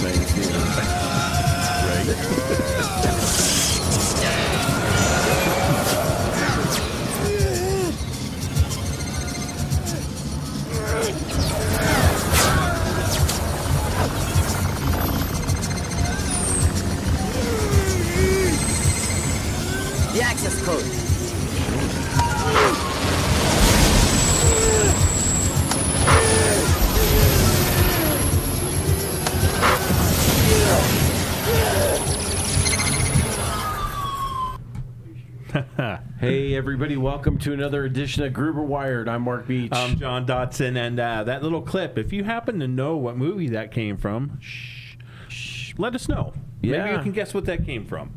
science news. The access code. Hey everybody, welcome to another edition of Gruber Wired. I'm Mark Beach. I'm Jon Dotson, and that little clip, if you happen to know what movie that came from, let us know. Yeah. Maybe you can guess what that came from.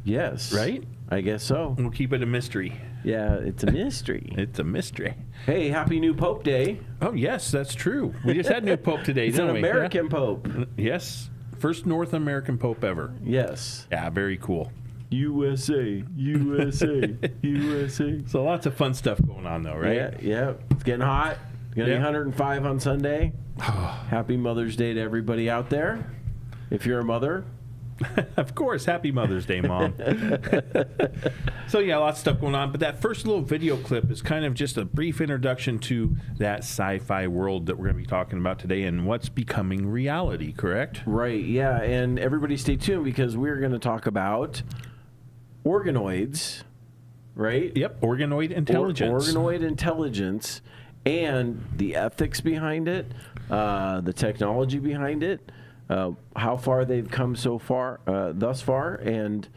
Yes. Right? I guess so. We'll keep it a mystery. Yeah, it's a mystery. It's a mystery. Hey, happy new Pope Day. Oh, yes, that's true. We just had new Pope today, It's didn't an we? American Pope. Yes. First North American Pope ever. Yes. Yeah, very cool. USA, USA, USA. So lots of fun stuff going on, though, right? Yeah, yeah. It's getting hot. Going to be Yeah. 105 on Sunday. Happy Mother's Day to everybody out there. If you're a mother. Of course. Happy Mother's Day, Mom. So, yeah, lots of stuff going on. But that first little video clip is kind of just a brief introduction to that sci-fi world that we're going to be talking about today and what's becoming reality, correct? Right, yeah. And everybody stay tuned because we're going to talk about organoids, right? Yep, organoid intelligence. Organoid intelligence and the ethics behind it, the technology behind it, how far they've come thus far, and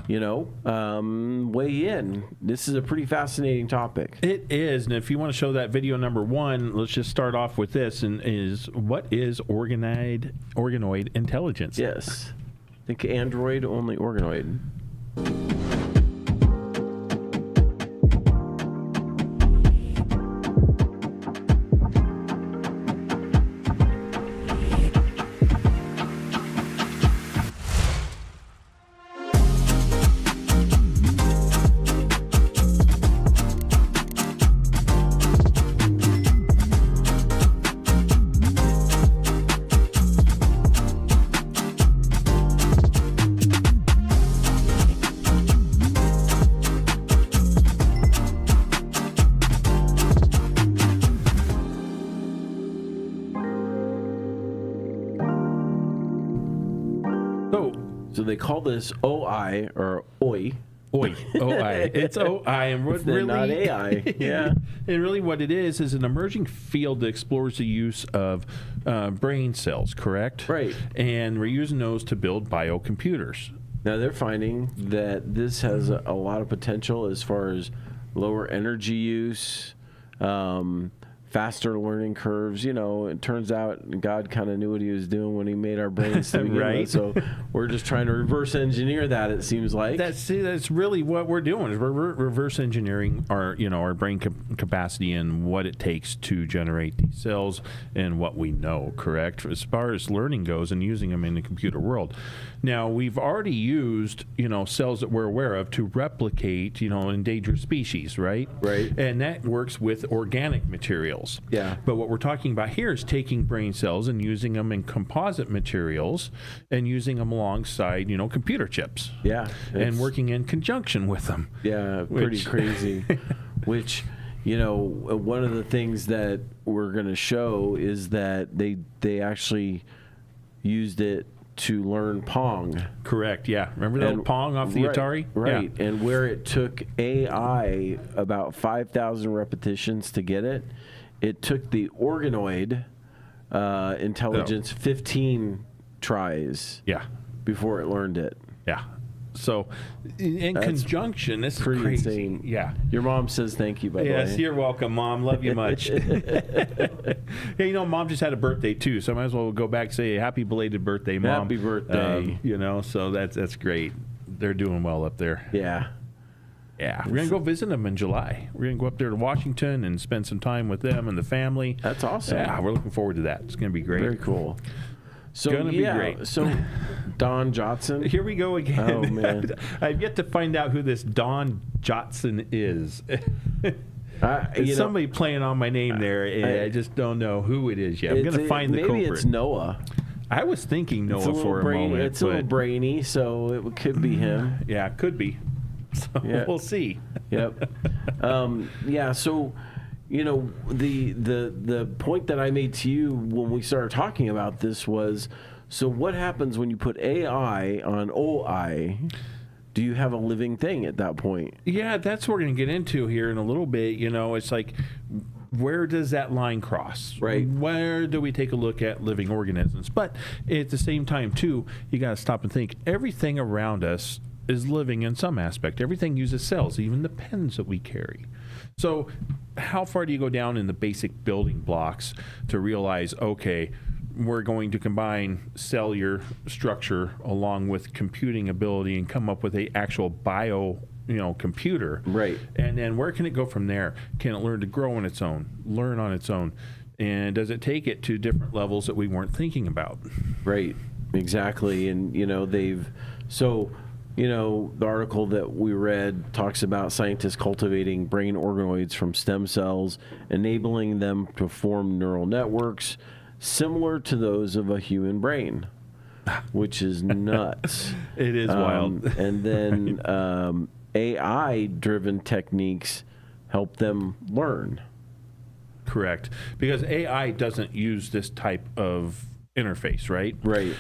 weigh in. This is a pretty fascinating topic. It is, and if you want to show that video number one, let's just start off with this. And what is organoid intelligence? Yes, think Android, only organoid. So they call this OI or Oi. Oi. OI. It's OI. And what really, not AI. Yeah. And really what it is an emerging field that explores the use of brain cells, correct? Right. And we're using those to build biocomputers. Now they're finding that this has a lot of potential as far as lower energy use, faster learning curves. It turns out God kind of knew what he was doing when he made our brains to begin Right. with. So we're just trying to reverse engineer that, it seems like. That's really what we're doing. Is we're reverse engineering our brain capacity and what it takes to generate these cells and what we know, correct? As far as learning goes and using them in the computer world. Now, we've already used, cells that we're aware of to replicate, endangered species, right? Right. And that works with organic materials. Yeah. But what we're talking about here is taking brain cells and using them in composite materials and using them alongside, computer chips. Yeah. And working in conjunction with them. Yeah, pretty crazy. Which, one of the things that we're going to show is that they actually used it to learn Pong. Correct, yeah. Remember that old Pong off the Atari? Right, Yeah. and where it took AI about 5,000 repetitions to get it, it took the organoid intelligence 15 tries Yeah, before it learned it. yeah. So, in That's conjunction, this is pretty crazy. insane. Yeah. Your mom says thank you, by the way. Yes, you're welcome, Mom. Love you much. Yeah, Mom just had a birthday, too, so I might as well go back and say happy belated birthday, Mom. Happy birthday. So that's great. They're doing well up there. Yeah. Yeah, we're going to go visit them in July. We're going to go up there to Washington and spend some time with them and the family. That's awesome. Yeah, we're looking forward to that. It's going to be great. Very cool. So Gonna be great. So Don Jotson. Here we go again. Oh, man. I've yet to find out who this Don Jotson is. It's somebody playing on my name there, and I just don't know who it is yet. I'm going to find the culprit. Maybe it's Noah. I was thinking It's Noah for a moment. It's a little brainy, so it could be him. Yeah, it could be. So we'll see. Yep. Yeah. So, the point that I made to you when we started talking about this was, so what happens when you put AI on OI? Do you have a living thing at that point? Yeah, that's what we're going to get into here in a little bit. It's like, where does that line cross? Right. Where do we take a look at living organisms? But at the same time, too, you got to stop and think. Everything around us is living in some aspect. Everything uses cells, even the pens that we carry. So how far do you go down in the basic building blocks to realize, okay, we're going to combine cellular structure along with computing ability and come up with a actual bio computer. Right. And then where can it go from there? Can it learn to grow on its own, learn on its own? And does it take it to different levels that we weren't thinking about? Right. Exactly. And, the article that we read talks about scientists cultivating brain organoids from stem cells, enabling them to form neural networks similar to those of a human brain, which is nuts. It is wild. And then AI-driven techniques help them learn. Correct. Because AI doesn't use this type of interface, right? Right.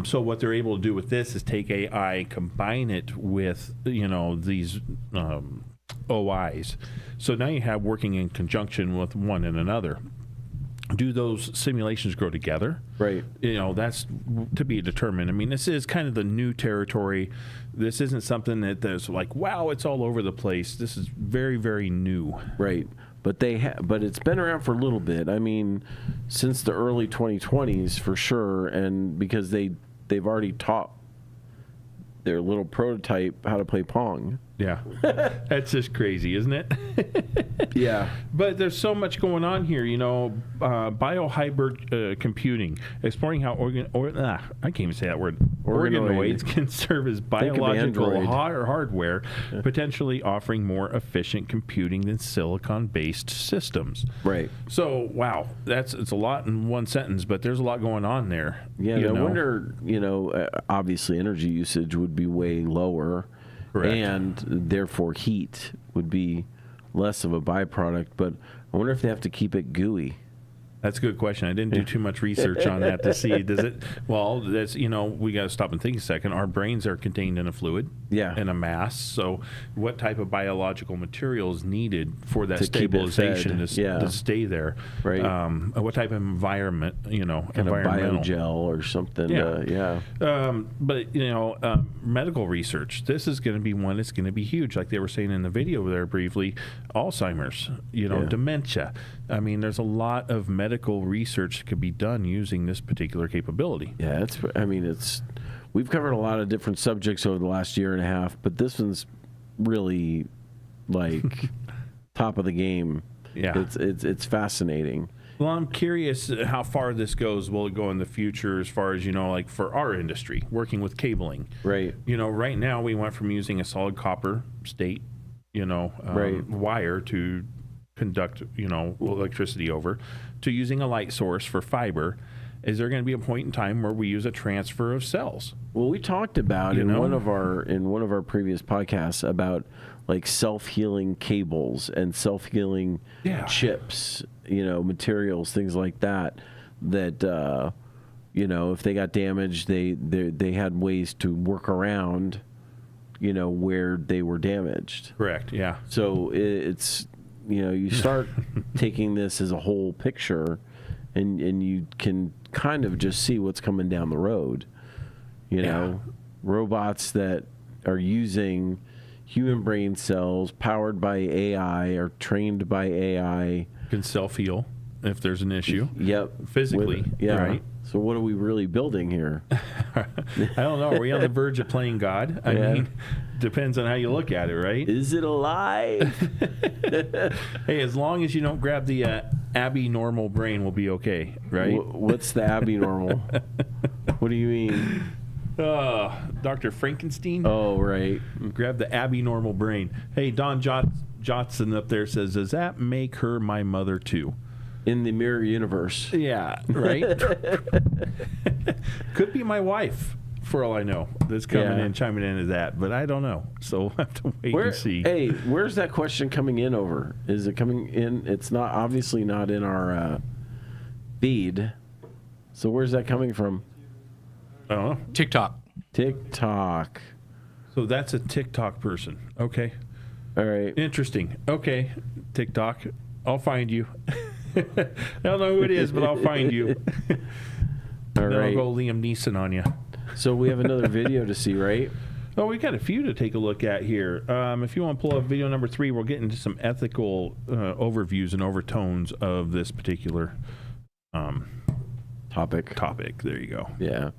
So what they're able to do with this is take AI, combine it with, these OIs. So now you have working in conjunction with one and another. Do those simulations grow together? Right. That's to be determined. I mean, this is kind of the new territory. This isn't something that's like, wow, it's all over the place. This is very, very new. Right. But but it's been around for a little bit. I mean, since the early 2020s for sure, and because they've already taught their little prototype how to play Pong. Yeah. That's just crazy, isn't it? Yeah. But there's so much going on here, biohybrid computing, exploring how I can't even say that word. Organoids can serve as biological hardware, potentially offering more efficient computing than silicon-based systems. Right. So, wow, it's a lot in one sentence, but there's a lot going on there. Yeah, I wonder, obviously energy usage would be way lower. Correct. And therefore heat would be less of a byproduct, but I wonder if they have to keep it gooey. That's a good question. I didn't do too much research on that to see. Does it? Well, that's we got to stop and think a second. Our brains are contained in a fluid, in a mass. So, what type of biological material is needed for that stabilization to stay there? Right. What type of environment? Kind of biogel or something. But medical research. This is going to be one that's going to be huge. Like they were saying in the video there briefly, Alzheimer's. Dementia. I mean, there's a lot of medical research that could be done using this particular capability. Yeah, we've covered a lot of different subjects over the last year and a half, but this one's really like top of the game. Yeah. It's fascinating. Well, I'm curious how far this goes. Will it go in the future as far as, like for our industry, working with cabling? Right. Right now we went from using a solid copper state, wire to conduct, electricity over, to using a light source for fiber. Is there going to be a point in time where we use a transfer of cells? Well, we talked about in one of our previous podcasts about like self-healing cables and self-healing chips, materials, things like that. That if they got damaged, they had ways to work around, where they were damaged. Correct. Yeah. So it's you start taking this as a whole picture, and you can kind of just see what's coming down the road. Robots that are using human brain cells powered by AI or trained by AI can self-heal if there's an issue. Yep. Physically. Right. So what are we really building here? I don't know. Are we on the verge of playing God? I mean, depends on how you look at it, right? Is it alive? Hey, as long as you don't grab the abnormal brain, we'll be okay, right? What's the abnormal? What do you mean? Dr. Frankenstein? Oh, right. Grab the abnormal brain. Hey, Don Jotson up there says, does that make her my mother too? in the mirror universe. Yeah, right? Could be my wife, for all I know, that's coming in, chiming in as that, but I don't know. So we'll have to wait and see. Hey, where's that question coming in over? Is it coming in? It's not, obviously not in our feed. So where's that coming from? I don't know. TikTok. So that's a TikTok person. Okay. All right. Interesting. Okay, TikTok. I'll find you. I don't know who it is, but I'll find you. All Then right. I'll go Liam Neeson on you. So we have another video to see, right? Oh, we got a few to take a look at here. If you want to pull up video number 3, we'll get into some ethical overviews and overtones of this particular topic. There you go. Yeah.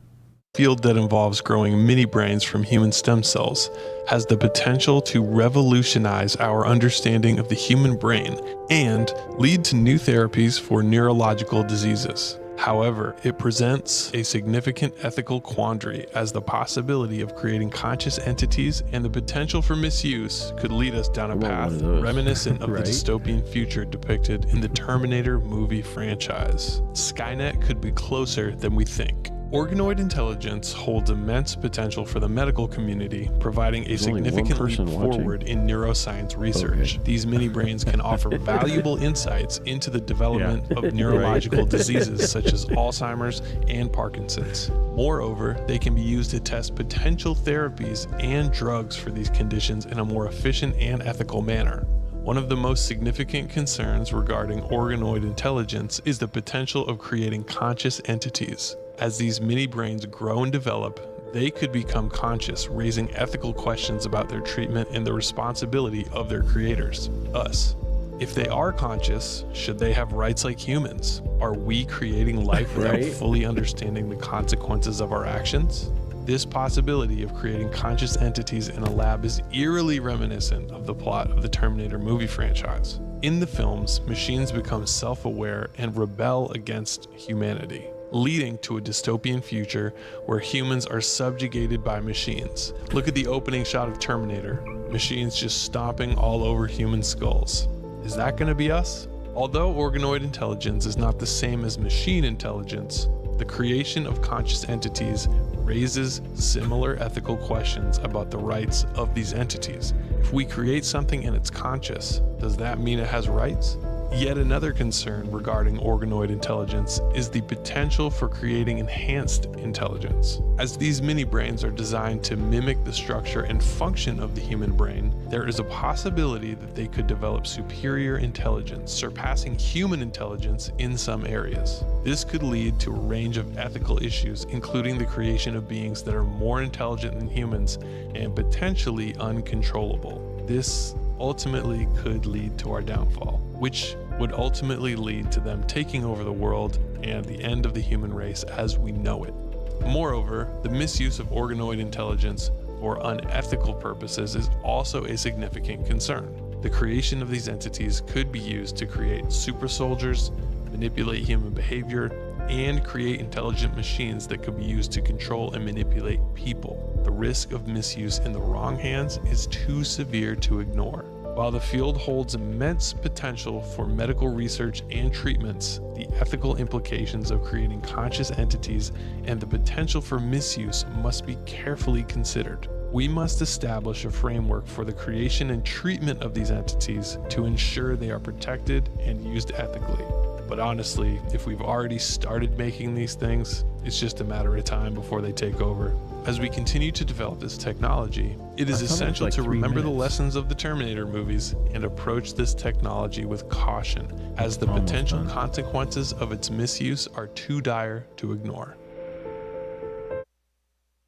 Field that involves growing mini brains from human stem cells has the potential to revolutionize our understanding of the human brain and lead to new therapies for neurological diseases. However, it presents a significant ethical quandary, as the possibility of creating conscious entities and the potential for misuse could lead us down a path reminiscent of Right. the dystopian future depicted in the Terminator movie franchise. Skynet could be closer than we think. Organoid intelligence holds immense potential for the medical community, providing a There's only one significant leap person watching. forward in neuroscience research. Okay. These mini brains can offer valuable insights into the development of neurological diseases such as Alzheimer's and Parkinson's. Moreover, they can be used to test potential therapies and drugs for these conditions in a more efficient and ethical manner. One of the most significant concerns regarding organoid intelligence is the potential of creating conscious entities. As these mini brains grow and develop, they could become conscious, raising ethical questions about their treatment and the responsibility of their creators, us. If they are conscious, should they have rights like humans? Are we creating life without Right. fully understanding the consequences of our actions? This possibility of creating conscious entities in a lab is eerily reminiscent of the plot of the Terminator movie franchise. In the films, machines become self-aware and rebel against humanity, leading to a dystopian future where humans are subjugated by machines. Look at the opening shot of Terminator, machines just stomping all over human skulls. Is that going to be us? Although organoid intelligence is not the same as machine intelligence, the creation of conscious entities raises similar ethical questions about the rights of these entities. If we create something and it's conscious, does that mean it has rights? Yet another concern regarding organoid intelligence is the potential for creating enhanced intelligence. As these mini brains are designed to mimic the structure and function of the human brain, there is a possibility that they could develop superior intelligence, surpassing human intelligence in some areas. This could lead to a range of ethical issues, including the creation of beings that are more intelligent than humans and potentially uncontrollable. This ultimately could lead to our downfall, which would ultimately lead to them taking over the world and the end of the human race as we know it. Moreover, the misuse of organoid intelligence for unethical purposes is also a significant concern. The creation of these entities could be used to create super soldiers, manipulate human behavior, and create intelligent machines that could be used to control and manipulate people. The risk of misuse in the wrong hands is too severe to ignore. While the field holds immense potential for medical research and treatments, the ethical implications of creating conscious entities and the potential for misuse must be carefully considered. We must establish a framework for the creation and treatment of these entities to ensure they are protected and used ethically. But honestly, if we've already started making these things, it's just a matter of time before they take over. As we continue to develop this technology, it is essential to remember the lessons of the Terminator movies and approach this technology with caution, as the potential consequences of its misuse are too dire to ignore.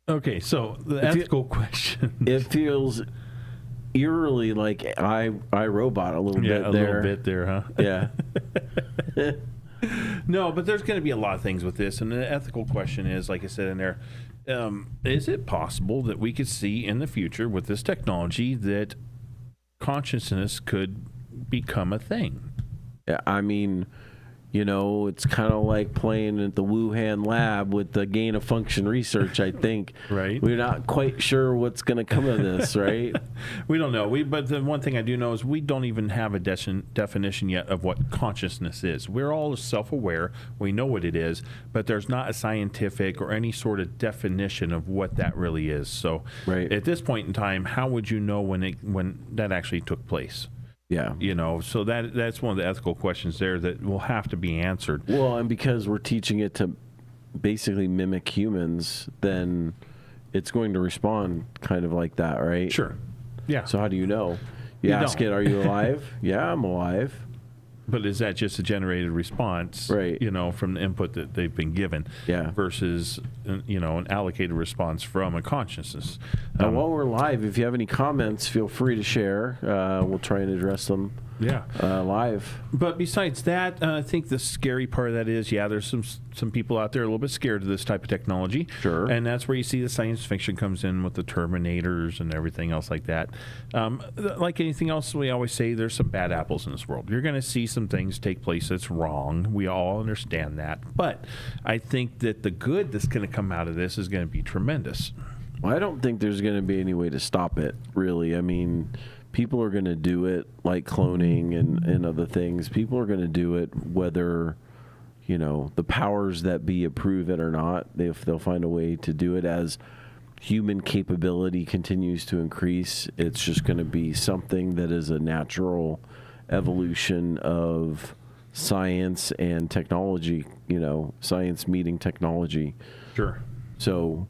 Okay, so the ethical question. It feels eerily like iRobot a little bit A there. little bit there, huh? Yeah. No, but there's going to be a lot of things with this, and the ethical question is, like I said in there, is it possible that we could see in the future with this technology that consciousness could become a thing? Yeah, I mean, You know, it's kind of like playing at the Wuhan lab with the gain of function research, I think. Right. We're not quite sure what's going to come of this, right? We don't know. But the one thing I do know is we don't even have a definition yet of what consciousness is. We're all self-aware. We know what it is, but there's not a scientific or any sort of definition of what that really is. So Right. at this point in time, how would you know when that actually took place? Yeah. You know, so that's one of the ethical questions there that will have to be answered. Well, and because we're teaching it to basically mimic humans, then it's going to respond kind of like that, right? Sure. Yeah. So how do you know? You ask don't. it, are you alive? Yeah, I'm alive. But is that just a generated response, Right. you know, from the input that they've been given Yeah. versus, you know, an allocated response from a consciousness? Now, while we're live, if you have any comments, feel free to share. We'll try and address them Yeah. live. But besides that, I think the scary part of that is, there's some people out there a little bit scared of this type of technology. Sure. And that's where you see the science fiction comes in with the Terminators and everything else like that. Like anything else, we always say there's some bad apples in this world. You're going to see some things take place that's wrong. We all understand that. But I think that the good that's going to come out of this is going to be tremendous. Well, I don't think there's going to be any way to stop it, really. I mean, people are going to do it, like cloning and other things. People are going to do it whether, you know, the powers that be approve it or not. They'll find a way to do it. As human capability continues to increase, it's just going to be something that is a natural evolution of science and technology, you know, science meeting technology. Sure. So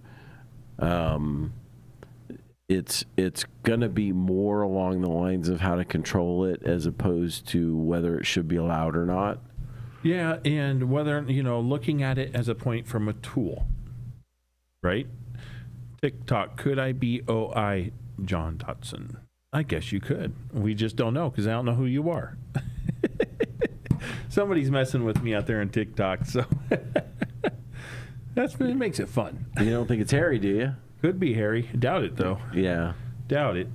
it's going to be more along the lines of how to control it as opposed to whether it should be allowed or not. Yeah, and whether, you know, looking at it as a point from a tool, right? TikTok, could I be Oi Jon Dotson? I guess you could. We just don't know because I don't know who you are. Somebody's messing with me out there on TikTok, so it makes it fun. You don't think it's Harry, do you? Could be Harry. Doubt it, though. Yeah. Doubt it.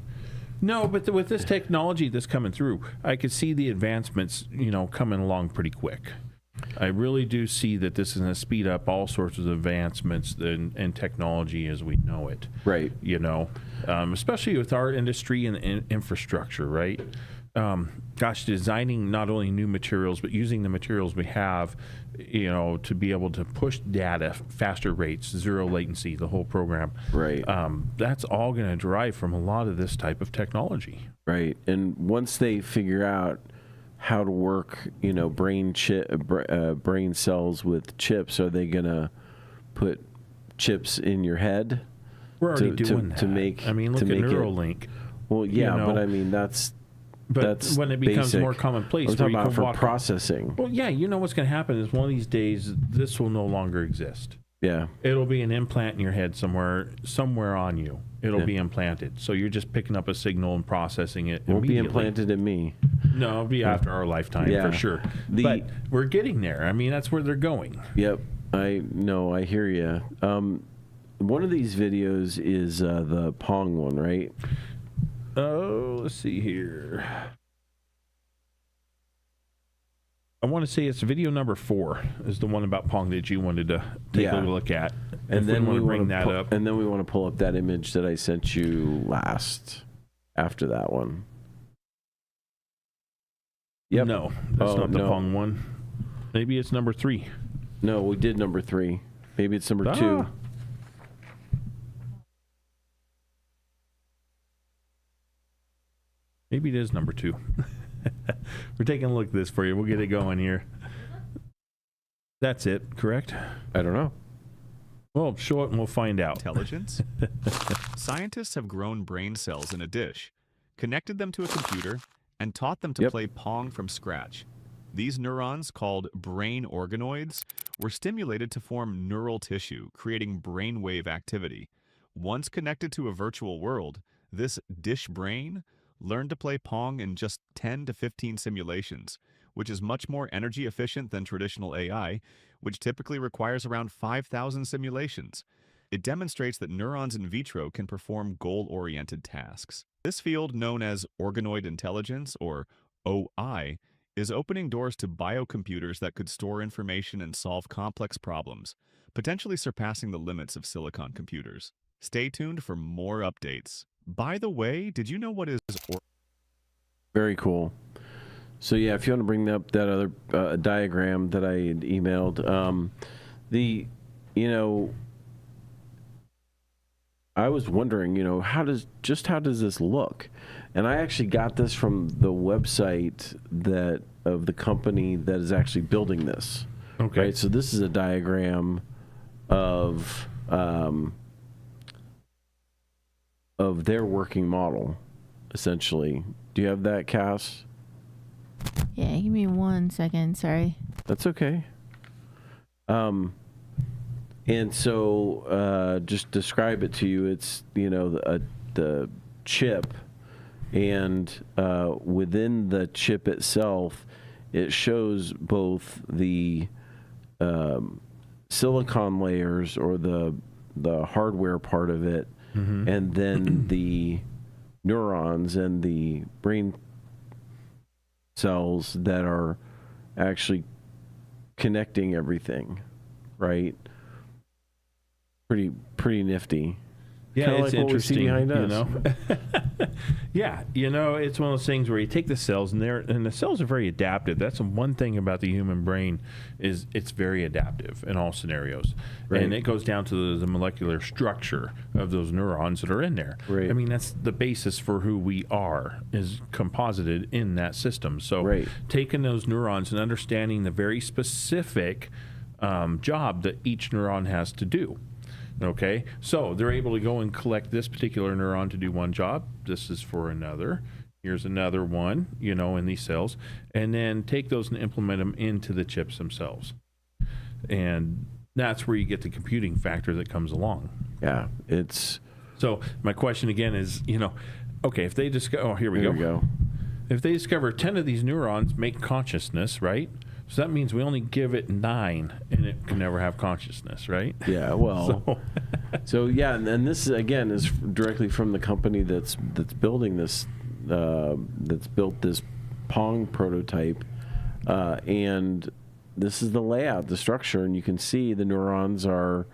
No, but with this technology that's coming through, I could see the advancements, you know, coming along pretty quick. I really do see that this is going to speed up all sorts of advancements in technology as we know it. Right. You know, especially with our industry and infrastructure, right? Designing not only new materials, but using the materials we have, you know, to be able to push data faster rates, zero latency, the whole program. Right. That's all going to derive from a lot of this type of technology. Right. And once they figure out how to work, you know, brain cells with chips, are they going to put chips in your head? We're already doing that. To make, I mean, look at Neuralink. Well, yeah, you know, but I mean, that's when it becomes basic. more commonplace, I'm talking where you about can for walk. processing. Well, yeah, you know what's going to happen is one of these days this will no longer exist. Yeah. It'll be an implant in your head somewhere on you. It'll be implanted. So you're just picking up a signal and processing it. Won't be immediately. implanted in me. No, it'll be after our lifetime Yeah. for sure. But we're getting there. I mean, that's where they're going. Yep. I hear you. One of these videos is the Pong one, right? Oh, let's see here. I want to say it's video number 4 is the one about Pong that you wanted to take a look at. And then we bring want that up. And then we want to pull up that image that I sent you last after that one. Yep. No, that's not the no. Pong one. Maybe it's number 3. No, we did number 3. Maybe it's number 2. Maybe it is number 2. We're taking a look at this for you. We'll get it going here. That's it, correct? I don't know. Well, show it and we'll find out. Intelligence? Scientists have grown brain cells in a dish, connected them to a computer, and taught them to play Pong from scratch. These neurons, called brain organoids, were stimulated to form neural tissue, creating brainwave activity. Once connected to a virtual world, this dish brain learned to play Pong in just 10 to 15 simulations, which is much more energy efficient than traditional AI, which typically requires around 5,000 simulations. It demonstrates that neurons in vitro can perform goal-oriented tasks. This field, known as organoid intelligence, or OI, is opening doors to biocomputers that could store information and solve complex problems, potentially surpassing the limits of silicon computers. Stay tuned for more updates. By the way, did you know what is Very cool. So yeah, if you want to bring up that other diagram that I had emailed, I was wondering, how does this look? And I actually got this from the website of the company that is actually building this. Okay. Right. So this is a diagram of their working model, essentially. Do you have that, Cass? Yeah, give me 1 second. Sorry. That's okay. And so just describe it to you. It's, the chip, and within the chip itself, it shows both the silicon layers, or the hardware part of it, and then the neurons and the brain cells that are actually connecting everything, right? Pretty nifty. Yeah, Kinda it's like what we see interesting, behind us. Yeah, it's one of those things where you take the cells, and the cells are very adaptive. That's the one thing about the human brain, is it's very adaptive in all scenarios. Right. And it goes down to the molecular structure of those neurons that are in there. Right. I mean, that's the basis for who we are, is composited in that system. So Right. taking those neurons and understanding the very specific job that each neuron has to do. Okay, so they're able to go and collect this particular neuron to do one job. This is for another. Here's another one, in these cells. And then take those and implement them into the chips themselves. And that's where you get the computing factor that comes along. Yeah, it's... So my question again is, okay, if they discover... Oh, here we There we go. If they discover 10 of these neurons make consciousness, right? So that means we only give it 9, and it can never have consciousness, right? Yeah, well... So yeah, and this, again, is directly from the company that's building this, that's built this Pong prototype. And this is the layout, the structure, and you can see the neurons are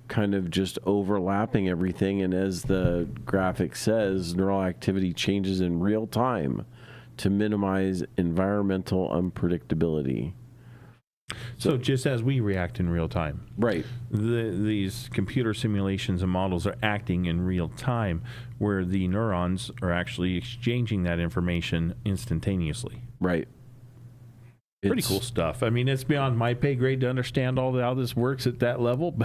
kind of just overlapping everything. And as the graphic says, neural activity changes in real time to minimize environmental unpredictability. So just as we react in real time. Right. These computer simulations and models are acting in real time, where the neurons are actually exchanging that information instantaneously. Right. Pretty cool stuff. I mean, it's beyond my pay grade to understand how this works at that level.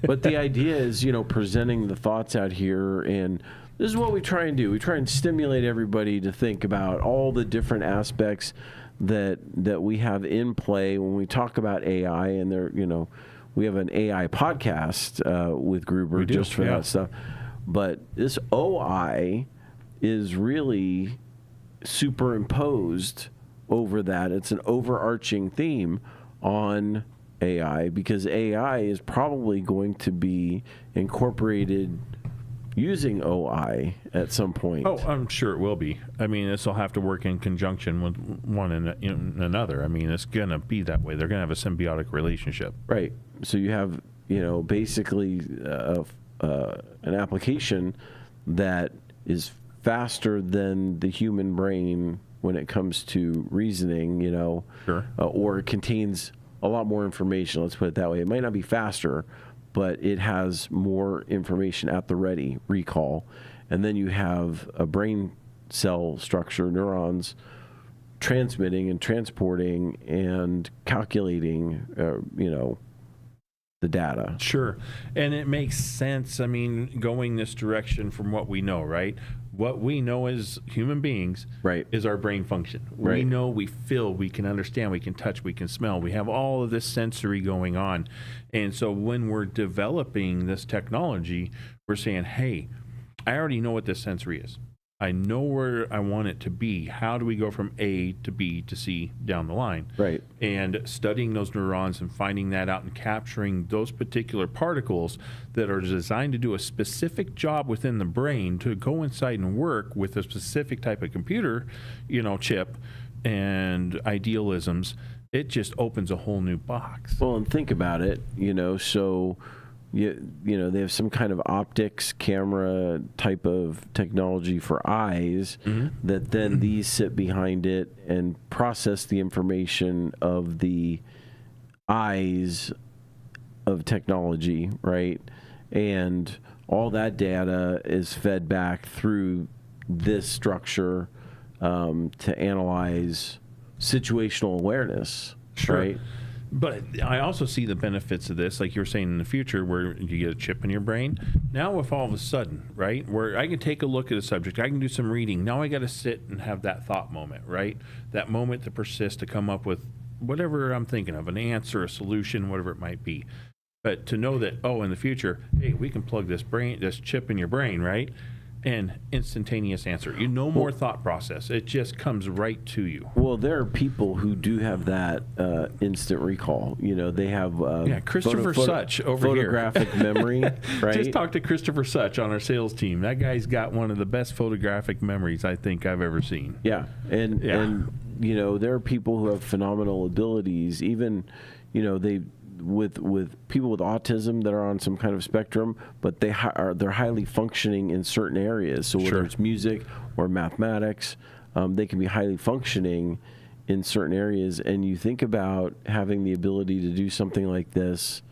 But the idea is, presenting the thoughts out here, and this is what we try and do. We try and stimulate everybody to think about all the different aspects that we have in play when we talk about AI. And there, we have an AI podcast with Gruber just for that stuff. But this OI is really superimposed over that. It's an overarching theme on AI, because AI is probably going to be incorporated using OI at some point. Oh, I'm sure it will be. I mean, this will have to work in conjunction with one and another. I mean, it's going to be that way. They're going to have a symbiotic relationship. Right. So you have, basically an application that is faster than the human brain when it comes to reasoning, Sure. Or it contains a lot more information. Let's put it that way. It might not be faster, but it has more information at the ready, recall. And then you have a brain cell structure, neurons, transmitting and transporting and calculating, the data. Sure. And it makes sense. I mean, going this direction from what we know, right? What we know as human beings Right. is our brain function. We Right. know, we feel, we can understand, we can touch, we can smell. We have all of this sensory going on. And so when we're developing this technology, we're saying, hey, I already know what this sensory is. I know where I want it to be. How do we go from A to B to C down the line? Right. And studying those neurons and finding that out and capturing those particular particles that are designed to do a specific job within the brain to go inside and work with a specific type of computer, chip, and idealisms, it just opens a whole new box. Well, and think about it, so they have some kind of optics camera type of technology for eyes that then these sit behind it and process the information of the eyes of technology, right? And all that data is fed back through this structure to analyze situational awareness, right? But I also see the benefits of this, like you were saying, in the future, where you get a chip in your brain. Now, if all of a sudden, right, where I can take a look at a subject, I can do some reading. Now I got to sit and have that thought moment, right? That moment to persist, to come up with whatever I'm thinking of, an answer, a solution, whatever it might be. But to know that, in the future, hey, we can plug this chip in your brain, right? And instantaneous answer. No more thought process. It just comes right to you. Well, there are people who do have that instant recall. They have Christopher Such over here. Photographic memory, right? Just talk to Christopher Such on our sales team. That guy's got one of the best photographic memories I think I've ever seen. Yeah, and there are people who have phenomenal abilities. Even they. With people with autism that are on some kind of spectrum, but they're highly functioning in certain areas. So whether it's music or mathematics, they can be highly functioning in certain areas. And you think about having the ability to do something like this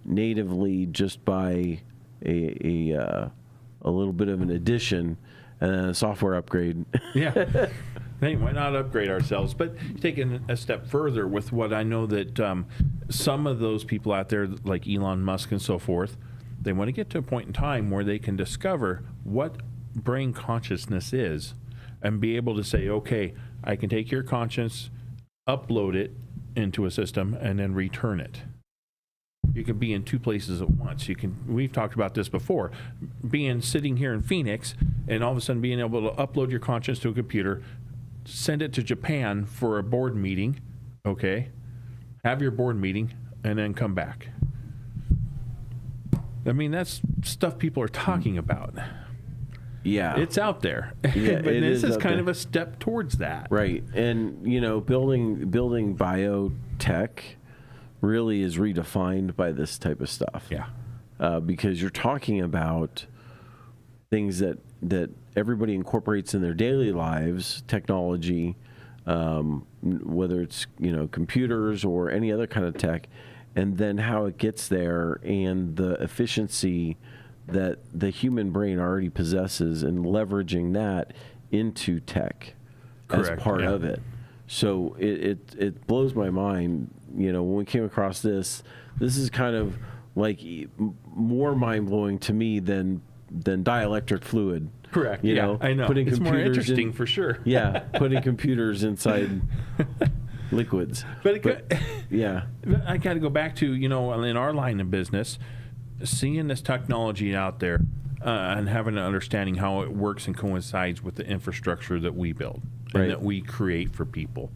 natively just by a little bit of an addition and then a software upgrade. Yeah. Hey, why not upgrade ourselves? But taking a step further with what I know that some of those people out there, like Elon Musk and so forth, they want to get to a point in time where they can discover what brain consciousness is and be able to say, okay, I can take your conscience, upload it into a system, and then return it. You can be in two places at once. We've talked about this before, sitting here in Phoenix and all of a sudden being able to upload your conscience to a computer, send it to Japan for a board meeting, okay? Have your board meeting, and then come back. I mean, that's stuff people are talking about. Yeah. It's out there. Yeah, but this is kind of a step towards that. Right. And, building biotech really is redefined by this type of stuff. Yeah. Because you're talking about things that everybody incorporates in their daily lives, technology, whether it's computers or any other kind of tech, and then how it gets there and the efficiency that the human brain already possesses and leveraging that into tech as part of it. So it blows my mind. When we came across this is kind of like more mind blowing to me than dielectric fluid. Correct. I know. Putting it's more computers interesting for sure. Yeah, putting computers inside liquids. But yeah, I got to go back to in our line of business, seeing this technology out there and having an understanding how it works and coincides with the infrastructure that we build and that we create for people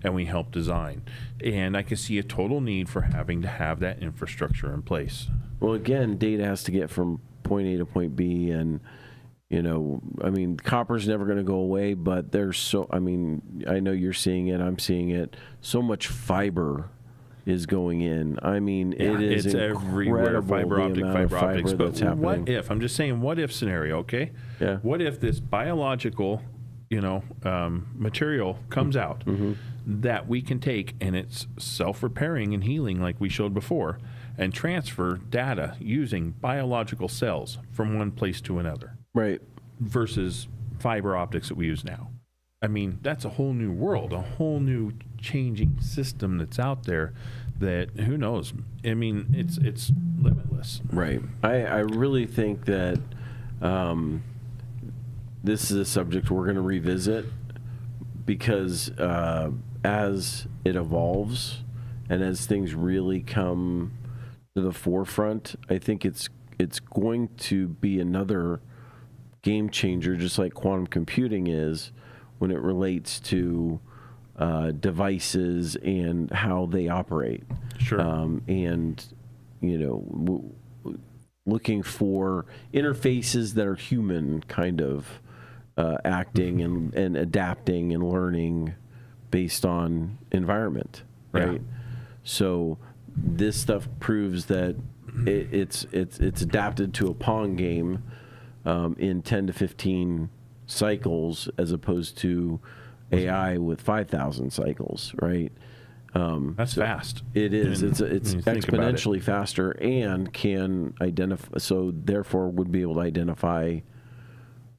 and we help design. And I can see a total need for having to have that infrastructure in place. Well, again, data has to get from point A to point B, and copper's never going to go away, but I know you're seeing it, I'm seeing it, so much fiber is going in. It is everywhere, fiber optics, but that's happening. What if, I'm just saying, what if scenario, okay? Yeah. What if this biological, material comes out that we can take and it's self-repairing and healing like we showed before, and transfer data using biological cells from one place to another. Right. Versus fiber optics that we use now. That's a whole new world, a whole new changing system that's out there that, who knows? It's limitless. Right. I really think that this is a subject we're going to revisit because as it evolves and as things really come to the forefront, I think it's going to be another game changer, just like quantum computing is when it relates to devices and how they operate. Sure. Looking for interfaces that are human, kind of, acting and adapting and learning based on environment, right? Yeah. So this stuff proves that it's adapted to a Pong game in 10 to 15 cycles as opposed to AI with 5,000 cycles, right? That's fast. It is. And It's when you think about it. exponentially faster and can identify. So therefore, would be able to identify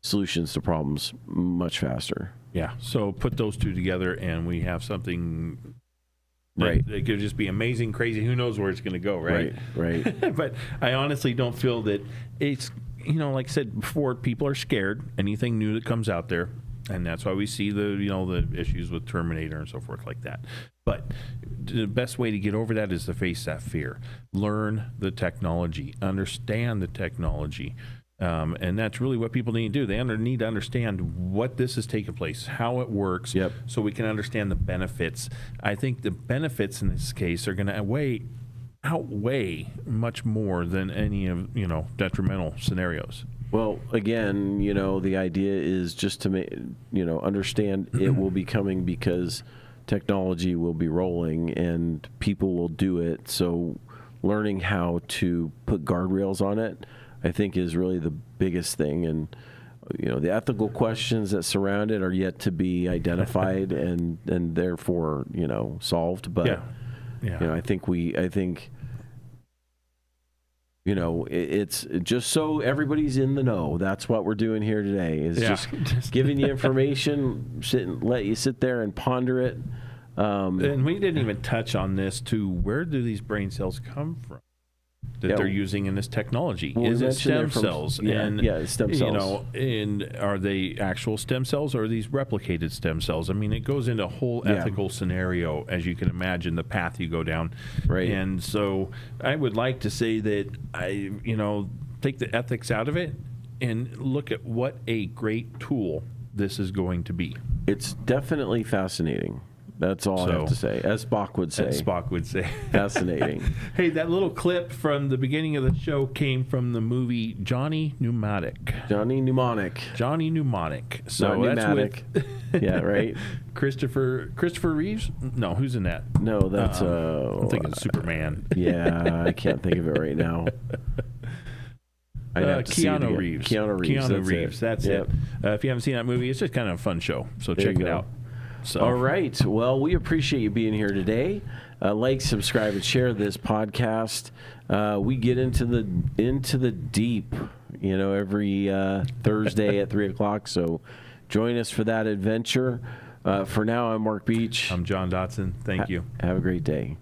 solutions to problems much faster. Yeah. So put those two together, and we have something. That, Right. It could just be amazing, crazy. Who knows where it's going to go, right? Right. But I honestly don't feel that it's, like I said before, people are scared. Anything new that comes out there. And that's why we see the issues with Terminator and so forth like that. But the best way to get over that is to face that fear. Learn the technology. Understand the technology. And that's really what people need to do. They need to understand what this is taking place, how it works, Yep. so we can understand the benefits. I think the benefits in this case are going to outweigh much more than any of detrimental scenarios. Well, again, the idea is just to make, understand it will be coming because technology will be rolling and people will do it. So learning how to put guardrails on it, I think, is really the biggest thing. And, the ethical questions that surround it are yet to be identified and therefore, solved. But, Yeah. I think it's just so everybody's in the know. That's what we're doing here today, is just giving you information, let you sit there and ponder it. And we didn't even touch on this, too. Where do these brain cells come from that they're using in this technology? Well, is we it mentioned they're stem from- cells? yeah, stem cells. And are they actual stem cells or are these replicated stem cells? I mean, it goes into a whole Yeah. ethical scenario, as you can imagine, the path you go down. Right. And so I would like to say that take the ethics out of it and look at what a great tool this is going to be. It's definitely fascinating. That's all I have to say. As Spock would say. As Spock would say. Fascinating. Hey, that little clip from the beginning of the show came from the movie Johnny Mnemonic. Johnny Mnemonic. Johnny Mnemonic. So Not that's pneumatic. with Yeah, right? Christopher Reeves? No, who's in that? No, that's I'm thinking Superman. Yeah, I can't think of it right now. I'd have to see it Keanu again. Reeves. Keanu Reeves. That's Yep. it. If you haven't seen that movie, it's just kind of a fun show. So There check you it go. out. So. All right. Well, we appreciate you being here today. Like, subscribe, and share this podcast. We get into the deep, every Thursday at 3:00. So join us for that adventure. For now, I'm Mark Beach. I'm Jon Dotson. Thank you. Have a great day.